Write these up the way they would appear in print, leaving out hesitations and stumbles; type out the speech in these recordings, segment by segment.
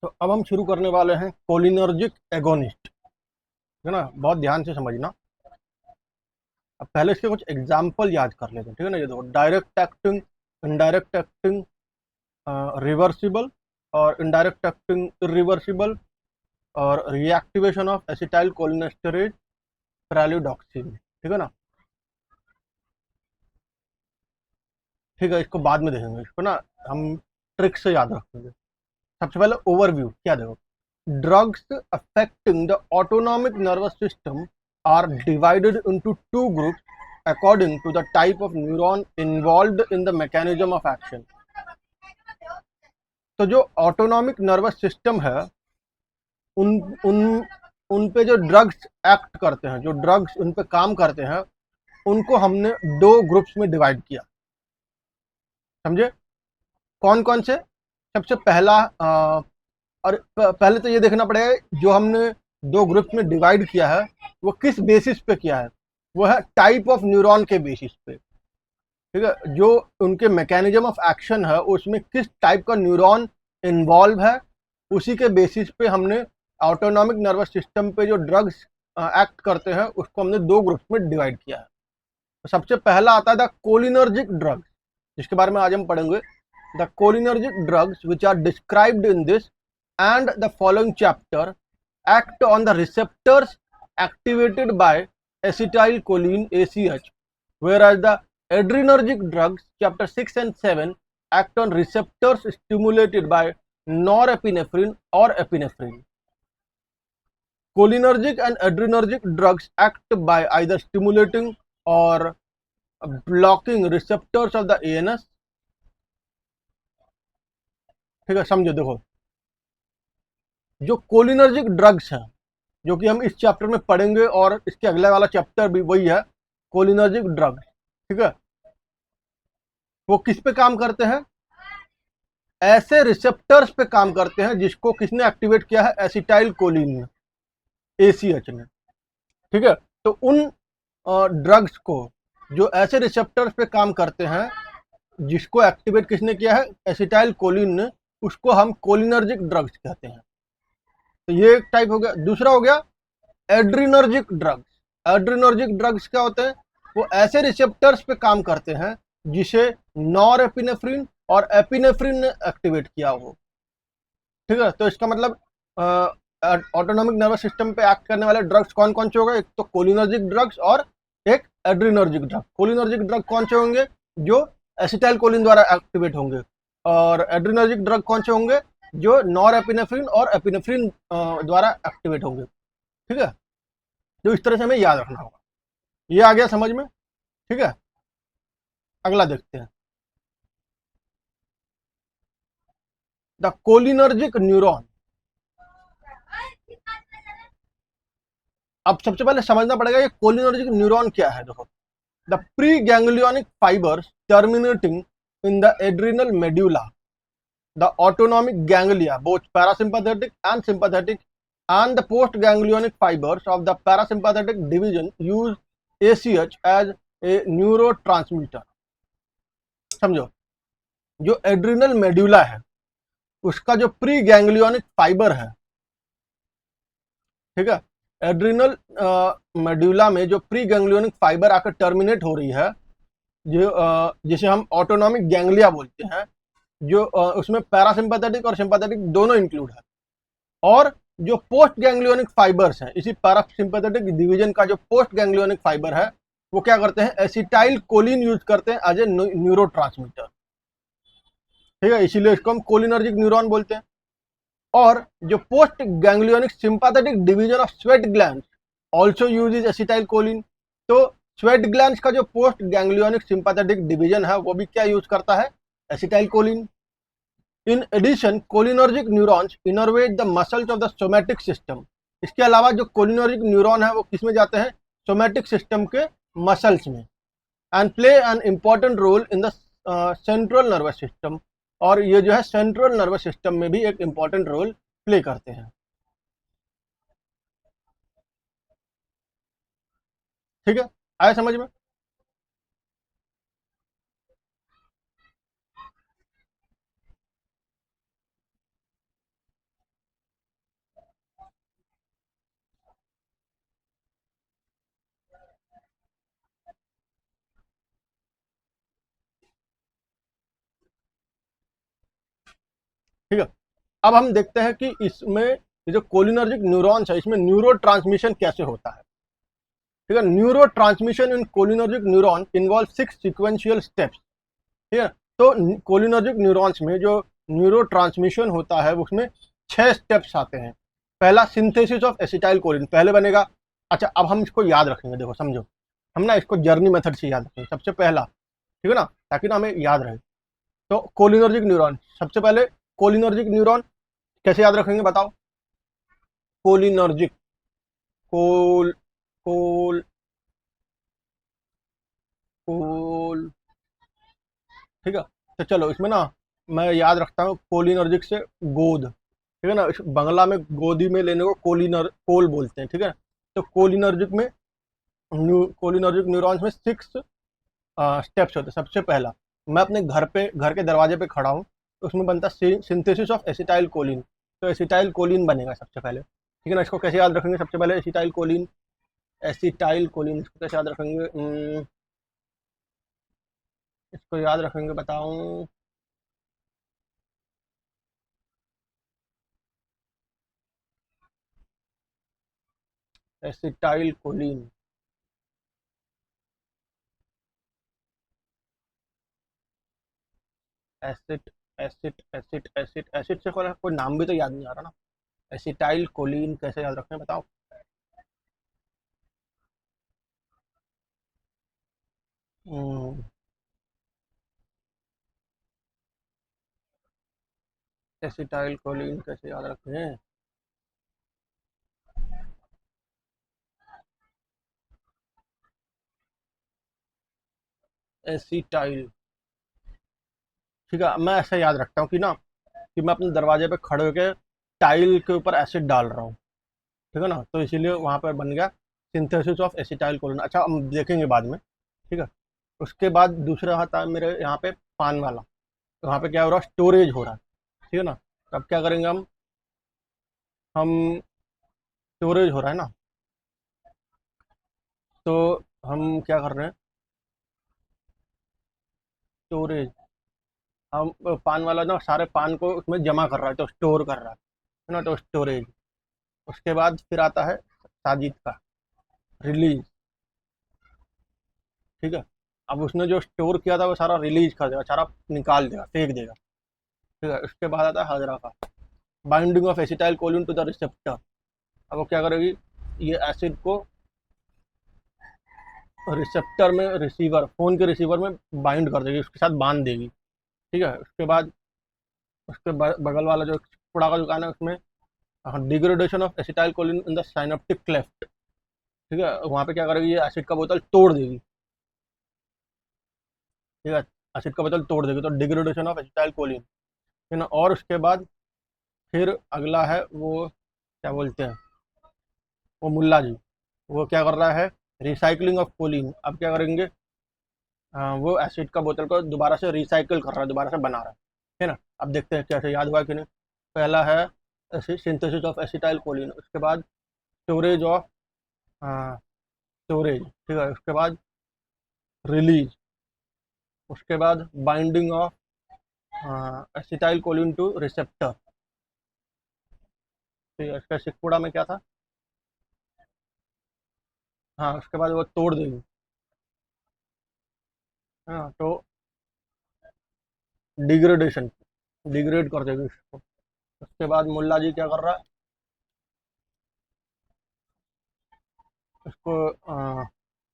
तो अब हम शुरू करने वाले हैं कोलिनर्जिक एगोनिस्ट, है ना। बहुत ध्यान से समझना। अब पहले इसके कुछ एग्जाम्पल याद कर लेते हैं, ठीक है ना। ये देखो, direct acting, indirect acting, reversible और इनडायरेक्ट एक्टिंग इरिवर्सिबल, और रिएक्टिवेशन ऑफ एसिटाइल कोलिनेस्टेरेज पैरालिडॉक्सिन, ठीक है ना। ठीक है, इसको बाद में देखेंगे, इसको ना हम ट्रिक से याद रखेंगे। सबसे पहले ओवरव्यू क्या देखो। Drugs affecting the autonomic nervous system are divided into two groups according to the type of neuron involved in the mechanism of action. तो जो ऑटोनॉमिक नर्वस सिस्टम है, उन उन उन पे जो ड्रग्स एक्ट करते हैं, जो ड्रग्स उन पे काम करते हैं, उनको हमने दो ग्रुप्स में डिवाइड किया। समझे? कौन कौन से? सबसे पहला और पहले तो ये देखना पड़ेगा, जो हमने दो ग्रुप्स में डिवाइड किया है वो किस बेसिस पे किया है। वो है टाइप ऑफ न्यूरॉन के बेसिस पे, ठीक है। जो उनके मैकेनिज्म ऑफ एक्शन है, उसमें किस टाइप का न्यूरॉन इन्वॉल्व है, उसी के बेसिस पे हमने ऑटोनॉमिक नर्वस सिस्टम पे जो ड्रग्स एक्ट करते हैं उसको हमने दो ग्रुप्स में डिवाइड किया है। तो सबसे पहला आता है द कोलिनर्जिक ड्रग्स, जिसके बारे में आज हम पढ़ेंगे। The cholinergic drugs which are described in this and the following chapter act on the receptors activated by acetylcholine ACH, whereas the adrenergic drugs chapter 6 and 7 act on receptors stimulated by norepinephrine or epinephrine. Cholinergic and adrenergic drugs act by either stimulating or blocking receptors of the ANS. ठीक है, समझो। देखो, जो cholinergic drugs हैं, जो कि हम इस चैप्टर में पढ़ेंगे और इसके अगले वाला चैप्टर भी वही है, कोलिनर्जिक ड्रग्स, ठीक है। वो किस पे काम करते हैं? ऐसे रिसेप्टर्स पे काम करते हैं जिसको किसने एक्टिवेट किया है? एसिटाइल कोलिन ने, एसीएच ने, ठीक है। तो उन ड्रग्स को जो ऐसे रिसेप्टर्स पे काम करते हैं जिसको एक्टिवेट किसने किया है? एसिटाइल कोलिन ने, उसको हम कोलिनर्जिक ड्रग्स कहते हैं। तो ये एक टाइप हो गया। दूसरा हो गया एड्रीनर्जिक ड्रग्स। एड्रीनर्जिक ड्रग्स क्या होते हैं? वो ऐसे रिसेप्टर्स पे काम करते हैं जिसे नॉरएपिनेफ्रिन और एपिनेफ्रिन ने एक्टिवेट किया हो, ठीक है। तो इसका मतलब ऑटोनॉमिक नर्वस सिस्टम पे एक्ट करने वाले ड्रग्स कौन कौन से होंगे? एक तो कोलिनर्जिक ड्रग्स और एक एड्रीनर्जिक ड्रग। कोलिनर्जिक ड्रग कौन से होंगे? जो एसिटाइल कोलिन द्वारा एक्टिवेट होंगे। और एड्रीनर्जिक ड्रग कौन से होंगे? जो नॉरएपिनेफ्रिन और एपिनेफ्रिन द्वारा एक्टिवेट होंगे, ठीक है। तो इस तरह से हमें याद रखना होगा। ये आ गया समझ में, ठीक है। अगला देखते हैं, द कोलिनर्जिक न्यूरॉन। अब सबसे पहले समझना पड़ेगा ये कोलिनर्जिक न्यूरॉन क्या है। देखो, the pre ganglionic fibres terminating in the adrenal medulla, the autonomic ganglia, both parasympathetic and sympathetic, and the postganglionic fibers of the parasympathetic division use ACH as a neurotransmitter. समझो, जो adrenal medulla है उसका जो pre ganglionic fibre है, ठीक है। Adrenal medulla में जो प्री गैंग्लियोनिक फाइबर आकर टर्मिनेट हो रही है, जो जिसे हम ऑटोनॉमिक गैंग्लिया बोलते हैं, जो उसमें पैरासिम्पैथेटिक और सिंपैथेटिक दोनों इंक्लूड है। और जो पोस्ट गैंग्लियोनिक फाइबर्स हैं, इसी पैरासिम्पैथेटिक डिवीजन का जो पोस्ट गैंग्लियोनिक फाइबर है, वो क्या करते हैं? एसिटाइल कोलिन यूज करते हैं एज ए न्यूरोट्रांसमीटर, ठीक है। इसीलिए इसको हम कोलिनर्जिक न्यूरॉन बोलते हैं। और जो post ganglionic sympathetic division of sweat glands also uses acetyl choline. तो स्वेट ग्लैंड्स का जो पोस्ट गैंग्लियोनिक सिंपैथेटिक डिवीजन है वो भी क्या यूज करता है? Acetyl choline. In addition cholinergic neurons innervate the muscles of the somatic system. इसके अलावा जो कोलिनर्जिक न्यूरॉन है वो किस में जाते हैं? सोमैटिक सिस्टम के मसल्स में, and play an important role in the central nervous system. और ये जो है सेंट्रल नर्वस सिस्टम में भी एक इंपॉर्टेंट रोल प्ले करते हैं, ठीक है। आया समझ में? ठीक है। अब हम देखते हैं कि इसमें ये जो कोलिनर्जिक न्यूरॉन्स है इसमें न्यूरो ट्रांसमिशन कैसे होता है। ठीक है, neuro transmission in cholinergic neuron involve 6 sequential steps. ठीक है, तो कोलिनर्जिक न्यूरॉन्स में जो न्यूरो ट्रांसमिशन होता है उसमें 6 स्टेप्स आते हैं। पहला सिंथेसिस ऑफ एसिटाइल कोलिन पहले बनेगा। अच्छा, अब हम इसको याद रखेंगे, देखो समझो, हम ना इसको जर्नी मेथड से याद रखेंगे सबसे पहला, ठीक है ना, ताकि ना हमें याद रहे। तो कोलिनर्जिक न्यूरॉन, सबसे पहले कोलिनर्जिक न्यूरॉन कैसे याद रखेंगे बताओ। कोलिनर्जिक, कोल कोल कोल ठीक है। तो चलो इसमें ना मैं याद रखता हूँ कोलिनर्जिक से गोद, ठीक है ना, बंगला में गोदी में लेने को कोल बोलते हैं। ठीक है, तो कोलिनर्जिक में कोलिनर्जिक न्यूरॉन्स में 6 स्टेप्स होते हैं। सबसे पहला, मैं अपने घर के दरवाजे पे खड़ा हूँ, तो उसमें बनता है सिंथेसिस ऑफ एसिटाइल कोलिन। तो एसिटाइल कोलिन बनेगा सबसे पहले। ठीक है ना, इसको कैसे याद रखेंगे, सबसे पहले एसिटाइल कोलिन, एसिटाइल कोलिन इसको कैसे याद रखेंगे, इसको याद रखेंगे बताऊं, acetyl choline, acid acid acid acid acid से कोई नाम भी तो याद नहीं आ रहा ना। एसिटाइल कोलिन कैसे याद रखना है बताओ। हम्म, एसिटाइल कोलिन कैसे याद रखते हैं। एसिटाइल, ठीक है, मैं ऐसा याद रखता हूँ कि ना, कि मैं अपने दरवाजे पे खड़े होकर टाइल के ऊपर एसिड डाल रहा हूँ। ठीक है ना, तो इसीलिए वहाँ पर बन गया सिंथेसिस ऑफ एसिटाइल कोलिन। अच्छा, हम देखेंगे बाद में। ठीक है, उसके बाद दूसरा आता है मेरे यहाँ पे पान वाला। तो वहाँ पे क्या हो रहा है, स्टोरेज हो रहा है। ठीक है ना, तो अब क्या करेंगे हम स्टोरेज हो रहा है ना, तो हम क्या कर रहे हैं, स्टोरेज, हम पान वाला ना सारे पान को उसमें जमा कर रहा है, तो स्टोर कर रहा है ना, तो स्टोरेज। उसके बाद फिर आता है साजिद का रिलीज। ठीक है, अब उसने जो स्टोर किया था वो सारा रिलीज कर देगा, सारा निकाल देगा, फेंक देगा। ठीक है, उसके बाद आता है हाजरा का binding of acetyl choline to the receptor. अब वो क्या करेगी, ये एसिड को रिसेप्टर में, रिसीवर, फोन के रिसीवर में बाइंड कर देगी, उसके साथ बांध देगी। ठीक है, उसके बाद उसके बगल वाला जो कूड़ा का दुकान है उसमें degradation of acetyl choline in the synaptic cleft. ठीक है, वहाँ पे क्या करेगी, ये एसिड का बोतल तोड़ देगी। ठीक है, एसिड का बोतल तोड़ देगी, तो डिग्रेडेशन ऑफ एसिटाइल कोलिन, है ना। और उसके बाद फिर अगला है वो क्या बोलते हैं, वो मुल्ला जी, वो क्या कर रहा है, रिसाइकलिंग ऑफ कोलिन। अब क्या करेंगे, वो एसिड का बोतल को दोबारा से रिसाइकिल कर रहा है, दोबारा से बना रहा है ना। अब देखते हैं कैसे याद हुआ कि नहीं। पहला है सिंथेसिस ऑफ एसिटाइल कोलिन, उसके बाद स्टोरेज ऑफ, स्टोरेज, ठीक है, उसके बाद रिलीज, उसके बाद binding of acetyl choline two receptor. ठीक है, इसका सिक्कोड़ा में क्या था, हाँ, उसके बाद वो तोड़ देंगे। हाँ, तो डिग्रेडेशन, डिग्रेड कर देगी उसको। उसके बाद मुल्ला जी क्या कर रहा है, उसको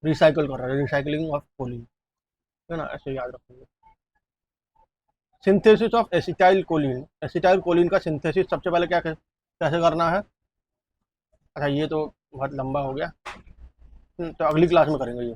रिसाइकल कर रहा है, रिसाइकलिंग ऑफ कोलिन, है ना, ऐसे याद रखेंगे। Synthesis of acetyl Colin, acetyl choline का सिंथेसिस सबसे पहले क्या कैसे करना है। अच्छा, ये तो बहुत लंबा हो गया, तो अगली क्लास में करेंगे ये।